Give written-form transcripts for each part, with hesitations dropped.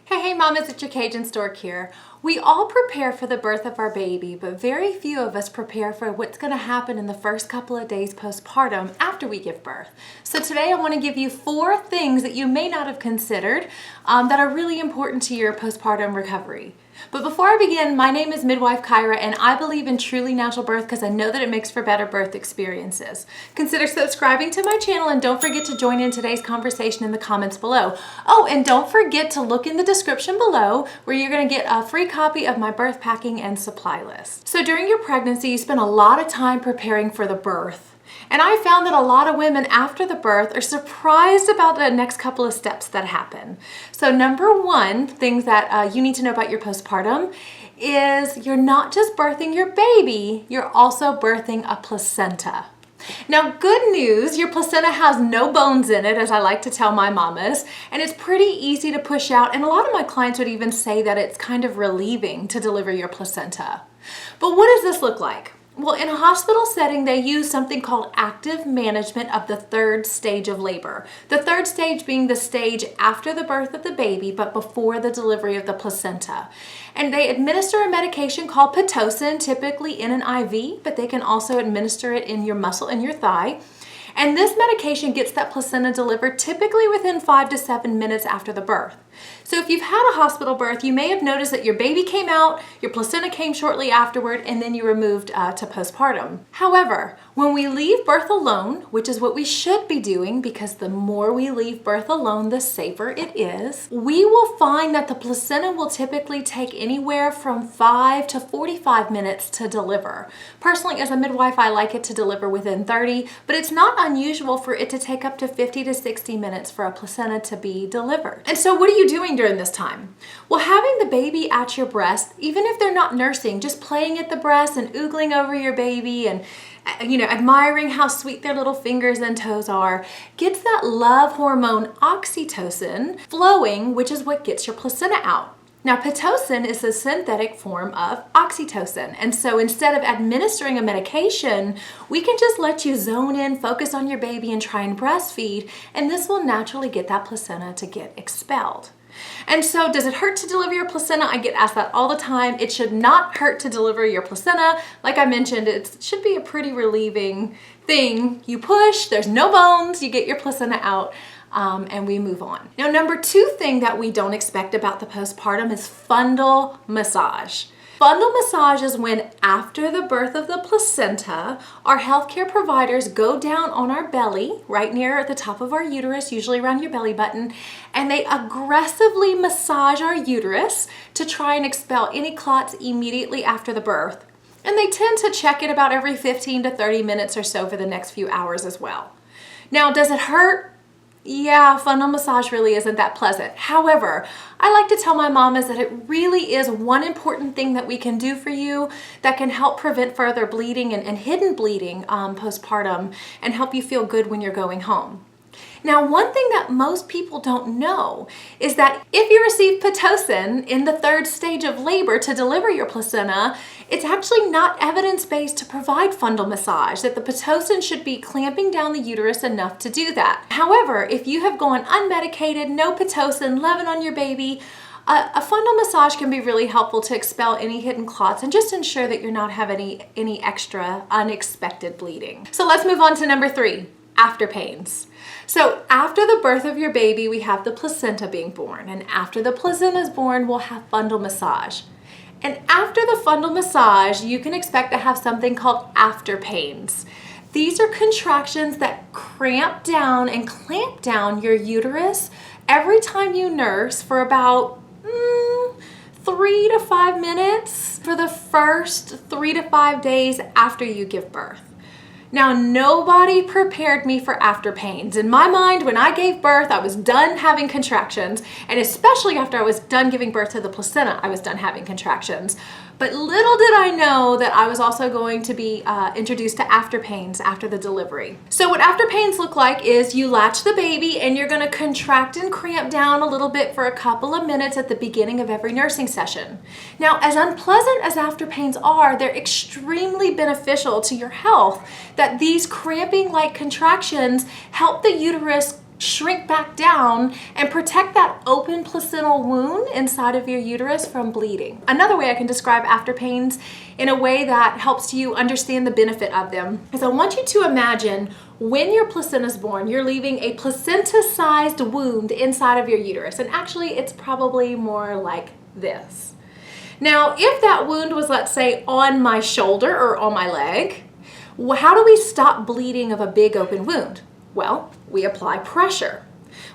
Hey mamas, it's your Cajun Stork here. We all prepare for the birth of our baby, but very few of us prepare for what's going to happen in the first couple of days postpartum after we give birth. So today I want to give you 4 things that you may not have considered that are really important to your postpartum recovery. But before I begin, my name is Midwife Kyra and I believe in truly natural birth because I know that it makes for better birth experiences. Consider subscribing to my channel and don't forget to join in today's conversation in the comments below. Oh, and don't forget to look in the description below where you're going to get a free copy of my birth packing and supply list. So during your pregnancy, you spend a lot of time preparing for the birth. And I found that a lot of women after the birth are surprised about the next couple of steps that happen. So number 1, things that you need to know about your postpartum is you're not just birthing your baby, you're also birthing a placenta. Now, good news, your placenta has no bones in it, as I like to tell my mamas, and it's pretty easy to push out. And a lot of my clients would even say that it's kind of relieving to deliver your placenta. But what does this look like? Well, in a hospital setting, they use something called active management of the 3rd stage of labor. The 3rd stage being the stage after the birth of the baby, but before the delivery of the placenta. And they administer a medication called Pitocin, typically in an IV, but they can also administer it in your muscle in your thigh. And this medication gets that placenta delivered typically within 5 to 7 minutes after the birth. So if you've had a hospital birth, you may have noticed that your baby came out, your placenta came shortly afterward, and then you were moved to postpartum. However, when we leave birth alone, which is what we should be doing because the more we leave birth alone, the safer it is, we will find that the placenta will typically take anywhere from 5 to 45 minutes to deliver. Personally, as a midwife, I like it to deliver within 30, but it's not unusual for it to take up to 50 to 60 minutes for a placenta to be delivered. And so what are you doing during this time? Well, having the baby at your breast, even if they're not nursing, just playing at the breast and oogling over your baby and admiring how sweet their little fingers and toes are, gets that love hormone oxytocin flowing, which is what gets your placenta out. Now, Pitocin is a synthetic form of oxytocin. And so instead of administering a medication, we can just let you zone in, focus on your baby and try and breastfeed. And this will naturally get that placenta to get expelled. And so does it hurt to deliver your placenta? I get asked that all the time. It should not hurt to deliver your placenta. Like I mentioned, it should be a pretty relieving thing. You push, there's no bones, you get your placenta out. And we move on. Now, number 2 thing that we don't expect about the postpartum is fundal massage. Fundal massage is when after the birth of the placenta, our healthcare providers go down on our belly, right near at the top of our uterus, usually around your belly button, and they aggressively massage our uterus to try and expel any clots immediately after the birth. And they tend to check it about every 15 to 30 minutes or so for the next few hours as well. Now, does it hurt? Yeah, fundal massage really isn't that pleasant. However, I like to tell my mamas that it really is one important thing that we can do for you that can help prevent further bleeding and hidden bleeding postpartum and help you feel good when you're going home. Now, one thing that most people don't know is that if you receive Pitocin in the 3rd stage of labor to deliver your placenta, it's actually not evidence-based to provide fundal massage, that the Pitocin should be clamping down the uterus enough to do that. However, if you have gone unmedicated, no Pitocin, loving on your baby, a fundal massage can be really helpful to expel any hidden clots and just ensure that you're not having any extra unexpected bleeding. So let's move on to number 3, after pains. So after the birth of your baby, we have the placenta being born. And after the placenta is born, we'll have fundal massage. And after the fundal massage, you can expect to have something called after pains. These are contractions that cramp down and clamp down your uterus every time you nurse for about 3 to 5 minutes for the first 3 to 5 days after you give birth. Now, nobody prepared me for after pains. In my mind, when I gave birth, I was done having contractions, and especially after I was done giving birth to the placenta, I was done having contractions. But little did I know that I was also going to be introduced to after pains after the delivery. So what after pains look like is you latch the baby and you're gonna contract and cramp down a little bit for a couple of minutes at the beginning of every nursing session. Now, as unpleasant as after pains are, they're extremely beneficial to your health, that these cramping-like contractions help the uterus shrink back down and protect that open placental wound inside of your uterus from bleeding. Another way I can describe after pains in a way that helps you understand the benefit of them is I want you to imagine when your placenta is born, you're leaving a placenta-sized wound inside of your uterus. And actually, it's probably more like this. Now, if that wound was, let's say, on my shoulder or on my leg, how do we stop bleeding of a big open wound? Well, we apply pressure.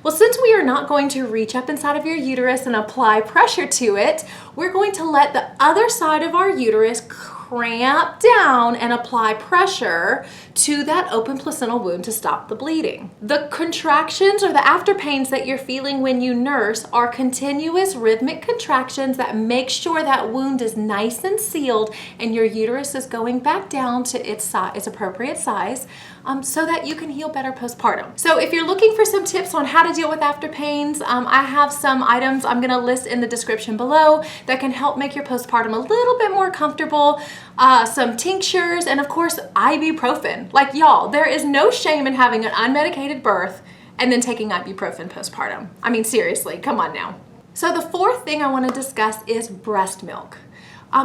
Well, since we are not going to reach up inside of your uterus and apply pressure to it, we're going to let the other side of our uterus cramp down and apply pressure to that open placental wound to stop the bleeding. The contractions or the after pains that you're feeling when you nurse are continuous rhythmic contractions that make sure that wound is nice and sealed and your uterus is going back down to its appropriate size so that you can heal better postpartum. So if you're looking for some tips on how to deal with after pains, I have some items I'm gonna list in the description below that can help make your postpartum a little bit more comfortable. Some tinctures, and of course ibuprofen. Like y'all, there is no shame in having an unmedicated birth and then taking ibuprofen postpartum. I mean, seriously, come on now. So the fourth thing I want to discuss is breast milk.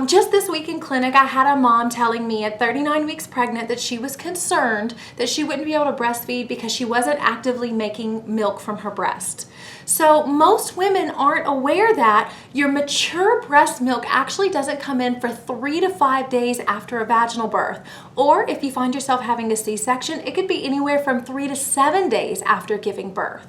Just this week in clinic, I had a mom telling me at 39 weeks pregnant that she was concerned that she wouldn't be able to breastfeed because she wasn't actively making milk from her breast. So most women aren't aware that your mature breast milk actually doesn't come in for 3 to 5 days after a vaginal birth. Or if you find yourself having a C-section, it could be anywhere from 3 to 7 days after giving birth.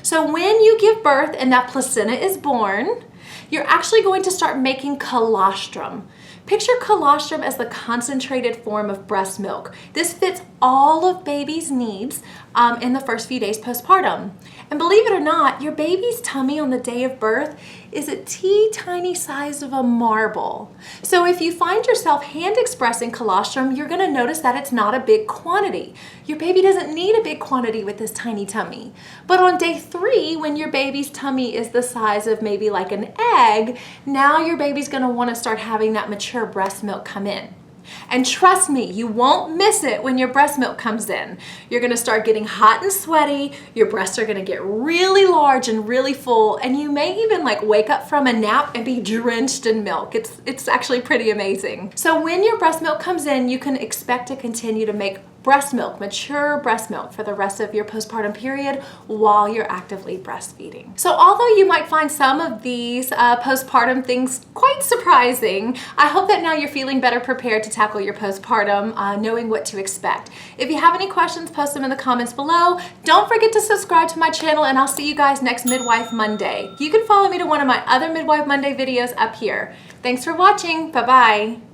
So when you give birth and that placenta is born, you're actually going to start making colostrum. Picture colostrum as the concentrated form of breast milk. This fits all of baby's needs in the first few days postpartum. And believe it or not, your baby's tummy on the day of birth is a teeny-tiny size of a marble. So if you find yourself hand expressing colostrum, you're gonna notice that it's not a big quantity. Your baby doesn't need a big quantity with this tiny tummy. But on day 3, when your baby's tummy is the size of maybe like an egg, now your baby's gonna wanna start having that mature breast milk come in. And trust me, you won't miss it when your breast milk comes in. You're gonna start getting hot and sweaty, your breasts are gonna get really large and really full, and you may even like wake up from a nap and be drenched in milk. It's actually pretty amazing. So when your breast milk comes in, you can expect to continue to make breast milk, mature breast milk for the rest of your postpartum period while you're actively breastfeeding. So although you might find some of these postpartum things quite surprising, I hope that now you're feeling better prepared to tackle your postpartum, knowing what to expect. If you have any questions, post them in the comments below. Don't forget to subscribe to my channel, and I'll see you guys next Midwife Monday. You can follow me to one of my other Midwife Monday videos up here. Thanks for watching. Bye-bye.